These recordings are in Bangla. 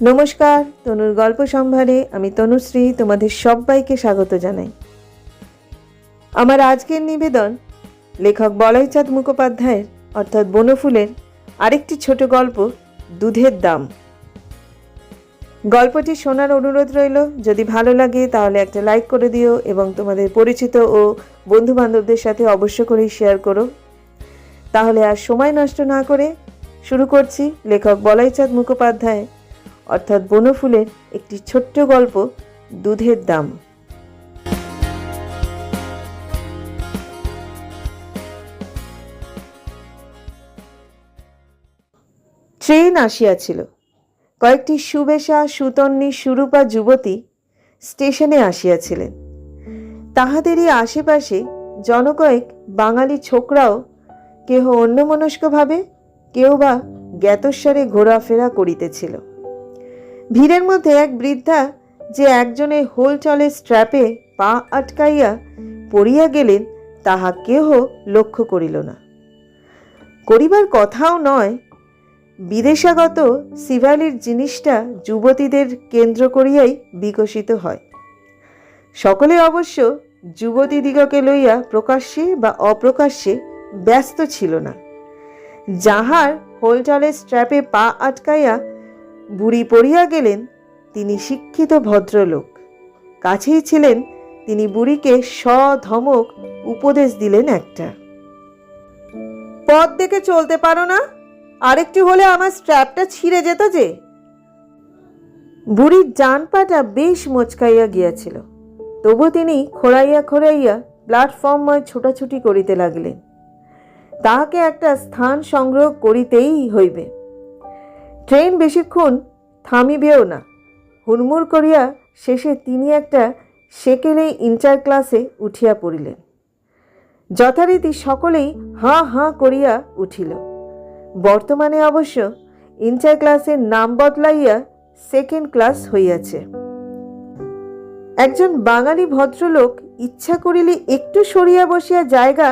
নমস্কার, তনুর গল্প সম্ভারে আমি তনুশ্রী তোমাদের সবাইকে স্বাগত জানাই। আমার আজকের নিবেদন লেখক বলাইচাঁদ মুখোপাধ্যায়ের অর্থাৎ বনফুলের আরেকটি ছোট গল্প, দুধের দাম। গল্পটি শোনার অনুরোধ রইল। যদি ভালো লাগে তাহলে একটা লাইক করে দিও এবং তোমাদের পরিচিত ও বন্ধুবান্ধবদের সাথে অবশ্য করেই শেয়ার করো। তাহলে আর সময় নষ্ট না করে শুরু করছি লেখক বলাইচাঁদ মুখোপাধ্যায় অর্থাৎ বনফুলের একটি ছোট্ট গল্প, দুধের দাম। ট্রেন আসিয়াছিল। কয়েকটি সুবেশা সুতন্নী সুরূপা যুবতী স্টেশনে আসিয়াছিলেন। তাহাদেরই আশেপাশে জনকয়েক বাঙালি ছোকরাও কেহ অন্যমনস্কভাবে, কেউ বা জ্ঞাতস্বরে ঘোরাফেরা করিতেছিল। ভিড়ের মধ্যে এক বৃদ্ধা যে একজনের হোলচলের স্ট্র্যাপে পা আটকাইয়া পড়িয়া গেলেন তাহা কেহ লক্ষ্য করিল না। করিবার কথাও নয়। বিদেশাগত সিভালির জিনিসটা যুবতীদের কেন্দ্র করিয়াই বিকশিত হয়। সকলে অবশ্য যুবতীদিগকে লইয়া প্রকাশ্যে বা অপ্রকাশ্যে ব্যস্ত ছিল না। যাহার হোলচলের স্ট্র্যাপে পা আটকাইয়া বুড়ি পড়িয়া গেলেন তিনি শিক্ষিত ভদ্রলোক। কাছেই ছিলেন, তিনি বুড়িকে সধমক উপদেশ দিলেন একটা। পথ দেখে চলতে পারো না? আরেকটু হলে আমার স্ট্র্যাপটা ছিঁড়ে যেত যে। বুড়ির ডান পাটা বেশ মোচকাইয়া গিয়াছিল, তবু তিনি খোঁড়াইয়া খোঁড়াইয়া প্ল্যাটফর্মময় ছোটাছুটি করিতে লাগিলেন। তাহাকে একটা স্থান সংগ্রহ করিতেই হইবে। ট্রেন বেশিক্ষণ থামিবেও না। হুড়মুড় করিয়া শেষে তিনি একটা সেকেলেই ইন্টার ক্লাসে উঠিয়া পড়িলেন। যথারীতি সকলেই হাঁ হাঁ করিয়া উঠিল। বর্তমানে অবশ্য ইন্টার ক্লাসের নাম বদলাইয়া সেকেন্ড ক্লাস হইয়াছে। একজন বাঙালি ভদ্রলোক ইচ্ছা করিলে একটু সরিয়া বসিয়া জায়গা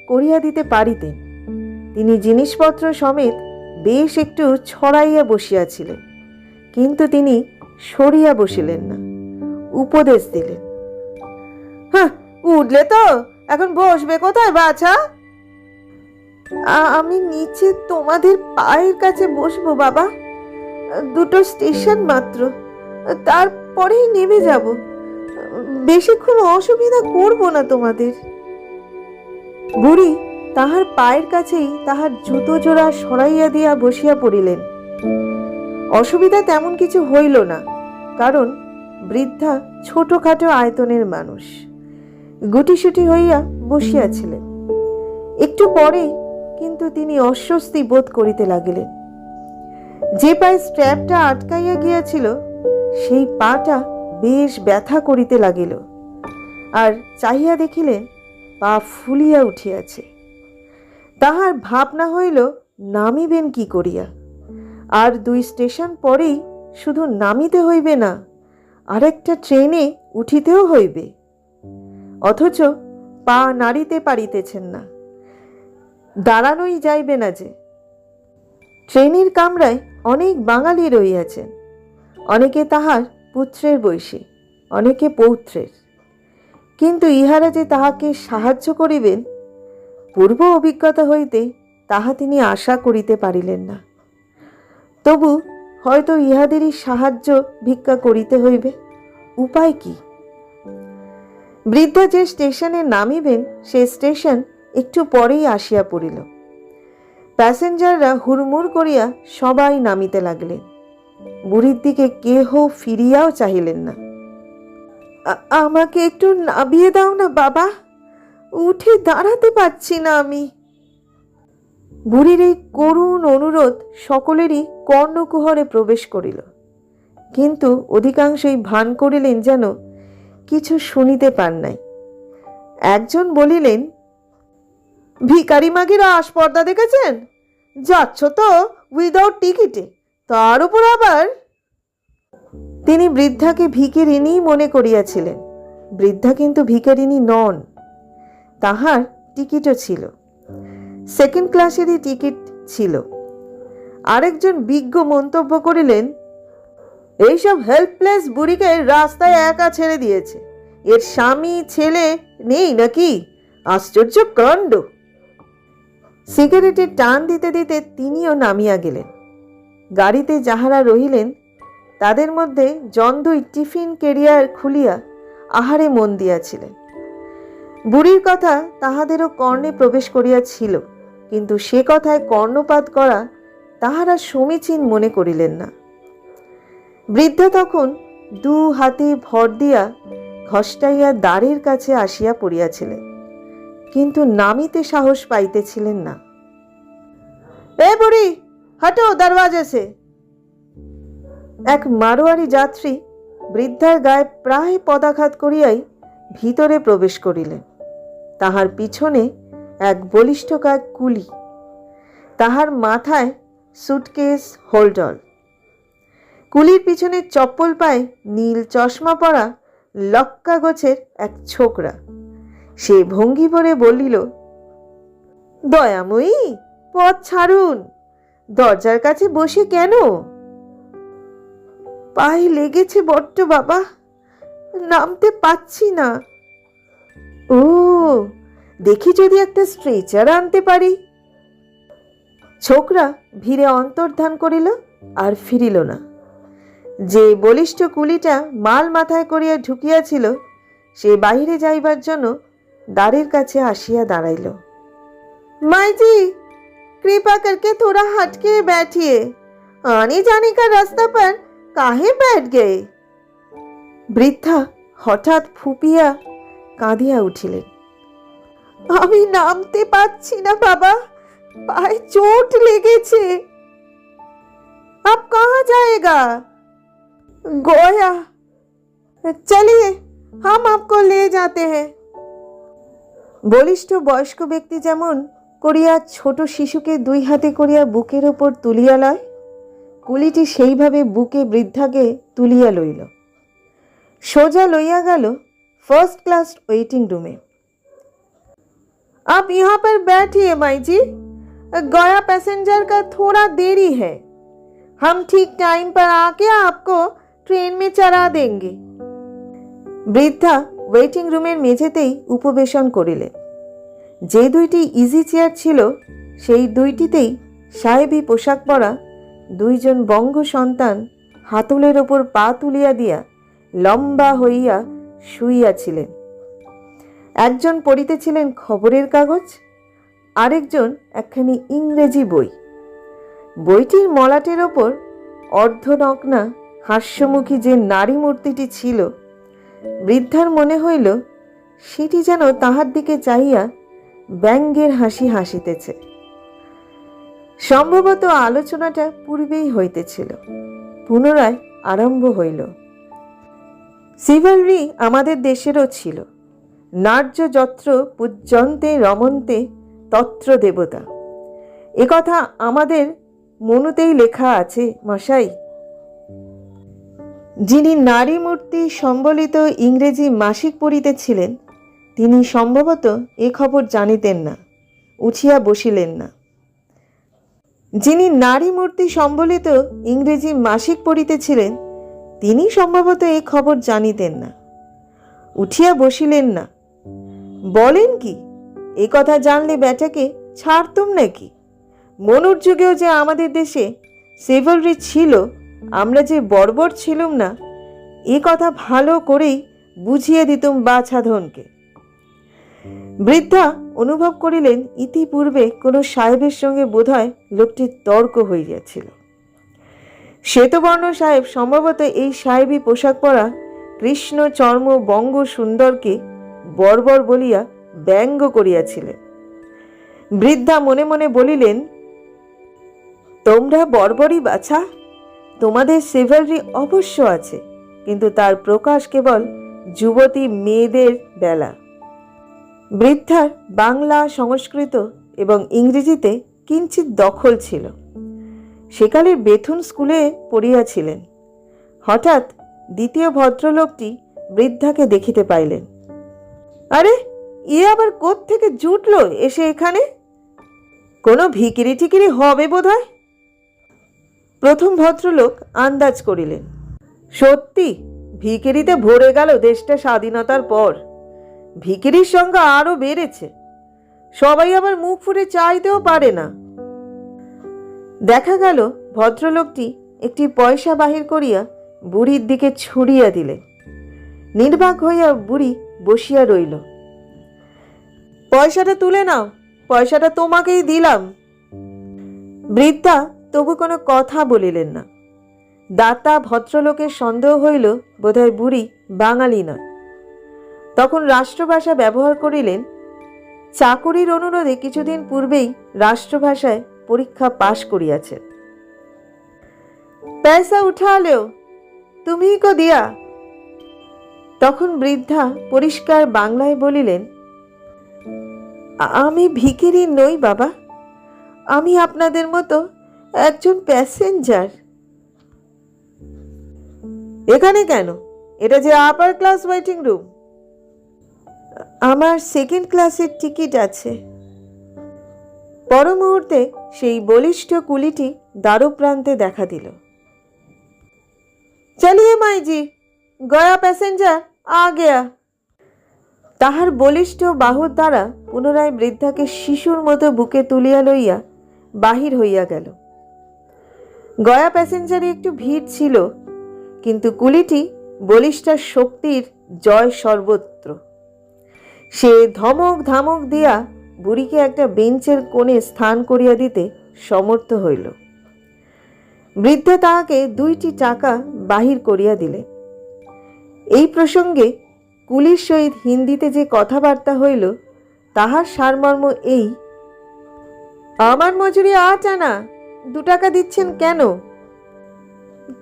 করিয়া দিতে পারিতেন। তিনি জিনিসপত্র সমেত বেশ একটু ছড়াইয়া বসিয়াছিলেন, কিন্তু তিনি সরিয়া বসিলেন না, উপদেশ দিলেন। হ্যাঁ, উঠলে তো, এখন বসবে কোথায় বাছা? আমি নিচে তোমাদের পায়ের কাছে বসবো বাবা। দুটো স্টেশন মাত্র, তারপরেই নেমে যাব। বেশিক্ষণ অসুবিধা করব না তোমাদের। বুড়ি তাহার পায়ের কাছেই তাহার জুতো জোড়া সরাইয়া দিয়া বসিয়া পড়িলেন। অসুবিধা তেমন কিছু হইল না, কারণ বৃদ্ধা ছোটখাটো আয়তনের মানুষ, গুটিসুটি হইয়া বসিয়াছিলেন। একটু পরেই কিন্তু তিনি অস্বস্তি বোধ করিতে লাগিলেন। যে পায়ে স্ট্র্যাপটা আটকাইয়া গিয়াছিল সেই পাটা বেশ ব্যথা করিতে লাগিল, আর চাহিয়া দেখিলেন পা ফুলিয়া উঠিয়াছে। তাহার ভাবনা হইল নামিবেন কি করিয়া। আর 2 স্টেশন পরেই শুধু নামিতে হইবে না, আরেকটা ট্রেনে উঠিতেও হইবে। অথচ পা নাড়িতে পারিতেছেন না, দাঁড়ানোই যাইবে না যে। ট্রেনের কামরায় অনেক বাঙালি রহিয়াছেন, অনেকে তাহার পুত্রের বয়সী, অনেকে পৌত্রের। কিন্তু ইহারা যে তাহাকে সাহায্য করিবেন, পূর্ব অভিজ্ঞতা হইতে তাহা তিনি আশা করিতে পারিলেন না। তবু হয়তো ইহাদেরই সাহায্য ভিক্ষা করিতে হইবে। উপায় কি? বৃদ্ধা যে স্টেশনে নামিবেন সে স্টেশন একটু পরেই আসিয়া পড়িল। প্যাসেঞ্জাররা হুড়মুড় করিয়া সবাই নামিতে লাগলেন। বুড়ির দিকে কেহ ফিরিয়াও চাহিলেন না। আমাকে একটু নামিয়ে দাও না বাবা, উঠে দাঁড়াতে পারছি না আমি। বুড়ির এই করুণ অনুরোধ সকলেরই কর্ণকুহরে প্রবেশ করিল, কিন্তু অধিকাংশই ভান করিলেন যেন কিছু শুনিতে পান নাই। একজন বলিলেন, ভিখারি মাগিরা আসপর্দা দেখেছেন? যাচ্ছ তো উইদাউট টিকিটে, তার উপর আবার। তিনি বৃদ্ধাকে ভিখারিনী মনে করিয়াছিলেন। বৃদ্ধা কিন্তু ভিখারিনী নন, তাহার টিকিটও ছিল, সেকেন্ড ক্লাসেরই টিকিট ছিল। আরেকজন বিজ্ঞ মন্তব্য করিলেন, এইসব হেল্পলেস বুড়িকে রাস্তায় একা ছেড়ে দিয়েছে। এর স্বামী ছেলে নেই নাকি? আশ্চর্য কাণ্ড। সিগারেটে টান দিতে দিতে তিনিও নামিয়া গেলেন। গাড়িতে যাহারা রহিলেন তাদের মধ্যে জন্দুই টিফিন কেরিয়ার খুলিয়া আহারে মন দিয়াছিলেন। বুড়ির কথা তাহাদেরও কর্ণে প্রবেশ করিয়াছিল, কিন্তু সে কথায় কর্ণপাত করা তাহারা সমীচীন মনে করিলেন না। বৃদ্ধা তখন দু হাতে ভর দিয়া ঘষ্টাইয়া দ্বারের কাছে আসিয়া পড়িয়াছিলেন, কিন্তু নামিতে সাহস পাইতেছিলেন না। এ বুড়ি, হটো দরওয়াজা সে। এক মারোয়ারি যাত্রী বৃদ্ধার গায়ে প্রায় পদাঘাত করিয়াই ভিতরে প্রবেশ করিলেন। তাহার পিছনে এক বলিষ্ঠকায় কুলি, তাহার মাথায় সুটকেস হোল্ডার। কুলির পিছনে চপ্পল পায়ে নীল চশমা পরা লক্কা গোছের এক ছোকরা। সে ভঙ্গি ভরে বলিল, দয়াময়ী, পথ ছাড়ুন, দরজার কাছে বসে কেন? পায়ে লেগেছে বড্ড বাবা, নামতে পাচ্ছি না। ও, দেখি যদি একটা স্ট্রেচার আনতে পারি। ছোকরা ভিড়ে অন্তর্ধান করিল আর ফিরিল না। যে বলিষ্ঠ কুলিটা মাল মাথায় করিয়া ঢুকিয়াছিল সে বাহিরে যাইবার জন্য দ্বারের কাছে আসিয়া দাঁড়াইল। মাইজি, कृपा करके थोड़ा हट के बैठिए, आने जाने का रास्ता पर काहे बैठ गए? বৃদ্ধা হঠাৎ ফুপিয়া কাঁদিয়া উঠিলেন। আমি নামতে পারছি না বাবা, পায়ে চোট লেগেছে। अब कहाँ जाएगा? गोया, चलिए हम आपको ले जाते हैं। বলিষ্ঠ বয়স্ক ব্যক্তি যেমন করিয়া ছোট শিশুকে দুই হাতে করিয়া বুকের ওপর তুলিয়া লয়, কুলিটি সেইভাবে বুকে বৃদ্ধাকে তুলিয়া লইল। সোজা লইয়া গেল ফার্স্ট ক্লাস ওয়েটিং রুমে। आप यहाँ पर बैठिए माई जी, गया पैसेंजर का थोड़ा देरी है, हम ठीक टाइम पर आके आपको ट्रेन में चढ़ा देंगे। বৃদ্ধা ওয়েটিং রুমের মেঝেতেই উপবেশন করিলেন। যে দুইটি ইজি চেয়ার ছিল সেই দুইটিতেই সাহেবী পোশাক পরা দুইজন বঙ্গ সন্তান হাতলের ওপর পা তুলিয়া দিয়া লম্বা হইয়া শুইয়াছিলেন। একজন পড়িতেছিলেন খবরের কাগজ, আরেকজন একখানি ইংরেজি বই। বইটির মলাটের ওপর অর্ধনগ্না হাস্যমুখী যে নারী মূর্তিটি ছিল, বৃদ্ধার মনে হইল সেটি যেন তাহার দিকে চাহিয়া ব্যঙ্গের হাসি হাসিতেছে। সম্ভবত আলোচনাটা পূর্বেই হইতেছিল। পুনরায় আরম্ভ হইল। সিভালরি আমাদের দেশেরও ছিল। নার্য যত্র পূজ্যন্তে রমন্তে তত্র দেবতা, একথা আমাদের মনুতেই লেখা আছে মশাই। যিনি নারী মূর্তি সম্বলিত ইংরেজি মাসিক পড়িতেছিলেন তিনি সম্ভবত এ খবর জানিতেন না, উঠিয়া বসিলেন না। যিনি নারী মূর্তি সম্বলিত ইংরেজি মাসিক পড়িতেছিলেন তিনি সম্ভবত এ খবর জানিতেন না, উঠিয়া বসিলেন না। বলেন কি, এ কথা জানলে বেটাকে ছাড়তুম নাকি? মনুর যুগেও যে আমাদের দেশে সিভালরি ছিল, আমরা যে বর্বর ছিলুম না, এ কথা ভালো করেই বুঝিয়ে দিতুম বাছাধনকে। বৃদ্ধা অনুভব করিলেন ইতিপূর্বে কোনো সাহেবের সঙ্গে বোধহয় লোকটির তর্ক হইয়াছিল। শ্বেতবর্ণ সাহেব সম্ভবত এই সাহেবী পোশাক পরা কৃষ্ণ চর্ম বঙ্গ সুন্দরকে বর্বর বলিয়া ব্যঙ্গ করিয়াছিলেন। বৃদ্ধা মনে মনে বলিলেন, তোমরা বর্বরই বাছা, তোমাদের সিভালরি অবশ্য আছে, কিন্তু তার প্রকাশ কেবল যুবতী মেয়েদের বেলা। বৃদ্ধার বাংলা, সংস্কৃত এবং ইংরেজিতে কিঞ্চিৎ দখল ছিল। সেকালের বেথুন স্কুলে পড়িয়াছিলেন। হঠাৎ দ্বিতীয় ভদ্রলোকটি বৃদ্ধাকে দেখিতে পাইলেন। আরে, এ আবার কোত্থেকে জুটলো এসে এখানে? কোনো ভিকিরি টিকিরি হবে বোধ হয়। প্রথম ভদ্রলোক আন্দাজ করিলেন, সত্যি ভিখিরিতে ভরে গেল দেশটা স্বাধীনতার পর। ভিখিরির সংখ্যা আরো বেড়েছে, সবাই আবার মুখ ফুটে চাইতেও পারে না। দেখা গেল ভদ্রলোকটি একটি পয়সা বাহির করিয়া বুড়ির দিকে ছুড়িয়া দিলেন। নির্বাক হইয়া বুড়ি বসিয়া রইল। পয়সাটা তুলে নাও, পয়সাটা তোমাকেই দিলাম। বৃদ্ধা তবু কোনো কথা বলিলেন না। দাতা ভদ্রলোকের সন্দেহ হইল বোধহয় বুড়ি বাঙালি নয়। তখন রাষ্ট্রভাষা ব্যবহার করিলেন। চাকরির অনুরোধে কিছুদিন পূর্বেই রাষ্ট্রভাষায় পরীক্ষা পাশ করিয়াছেন। পয়সা উঠা লেও, তুমিই কো দিয়া। তখন বৃদ্ধা পরিষ্কার বাংলায় বলিলেন, আমি ভিখিরি নই বাবা, আমি আপনাদের মতো একজন প্যাসেঞ্জার। এখানে কেন? এটা যে আপার ক্লাস ওয়েটিং রুম। আমার সেকেন্ড ক্লাসের টিকিট আছে। পর মুহূর্তে সেই বলিষ্ঠ কুলিটি দ্বারপ্রান্তে দেখা দিল। চলিয়ে মাইজি, গয়া প্যাসেঞ্জার আ গেয়া। তাহার বলিষ্ঠ বাহুর দ্বারা পুনরায় বৃদ্ধাকে শিশুর মতো বুকে তুলিয়া লইয়া বাহির হইয়া গেল। গয়া প্যাসেঞ্জারে একটু ভিড় ছিল, কিন্তু কুলিটি বলিষ্ঠার শক্তির জয় সর্বত্র। সে ধমক ধামক দিয়া বুড়িকে একটা বেঞ্চের কোণে স্থান করিয়া দিতে সমর্থ হইল। বৃদ্ধা তাহাকে 2টি টাকা বাহির করিয়া দিলে। এই প্রসঙ্গে কুলির সহিত হিন্দিতে যে কথাবার্তা হইল তাহার সারমর্ম এই, আমার মজুরি 8 আনা, 2 টাকা দিচ্ছেন কেন?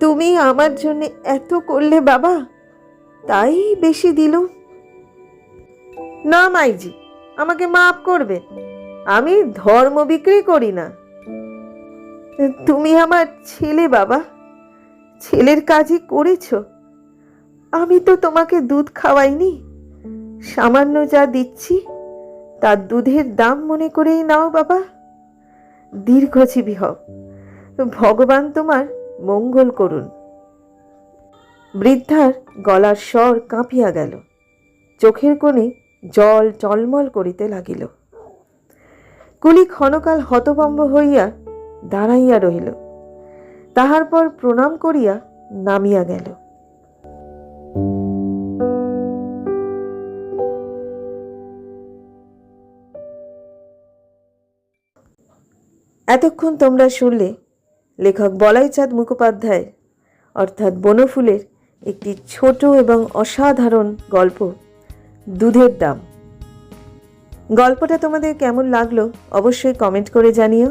তুমি আমার জন্য এত করলে বাবা, তাই বেশি দিল। না মাইজি, আমাকে মাফ করবে, আমি ধর্ম বিক্রি করি না। তুমি আমার ছেলে বাবা, ছেলের কাজই করেছ। আমি তো তোমাকে দুধ খাওয়াইনি, সামান্য যা দিচ্ছি তার দুধের দাম মনে করেই নাও বাবা। দীর্ঘজীবী হও, ভগবান তোমার মঙ্গল করুন। বৃদ্ধার গলার স্বর কাঁপিয়া গেল, চোখের কোণে জল টলমল করিতে লাগিল। কুলি ক্ষণকাল হতভম্ব হইয়া দাঁড়াইয়া রহিল, তাহার পর প্রণাম করিয়া নামিয়া গেল। এতক্ষণ তোমরা শুনলে লেখক বলাইচাঁদ মুখোপাধ্যায় অর্থাৎ বনফুলের একটি ছোট এবং অসাধারণ গল্প দুধের দাম। গল্পটা তোমাদের কেমন লাগলো অবশ্যই কমেন্ট করে জানিও।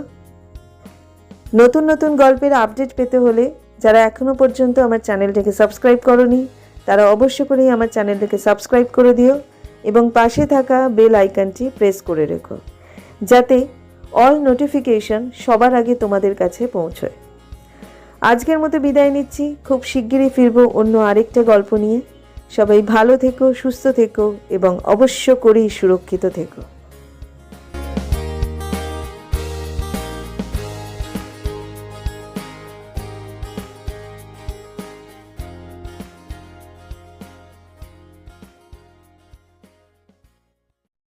নতুন নতুন গল্পের আপডেট পেতে হলে যারা এখনো পর্যন্ত আমার চ্যানেলটাকে সাবস্ক্রাইব করোনি তারা অবশ্য করেই আমার চ্যানেলটাকে সাবস্ক্রাইব করে দিও এবং পাশে থাকা বেল আইকনটি প্রেস করে রেখো, যাতে অল নোটিফিকেশন সবার আগে তোমাদের কাছে পৌঁছয়। আজকের মতো বিদায় নিচ্ছি, খুব শিগগিরই ফিরবো অন্য আরেকটা গল্প নিয়ে। সবাই ভালো থেকো, সুস্থ থেকো এবং অবশ্য করেই সুরক্ষিত থেকো।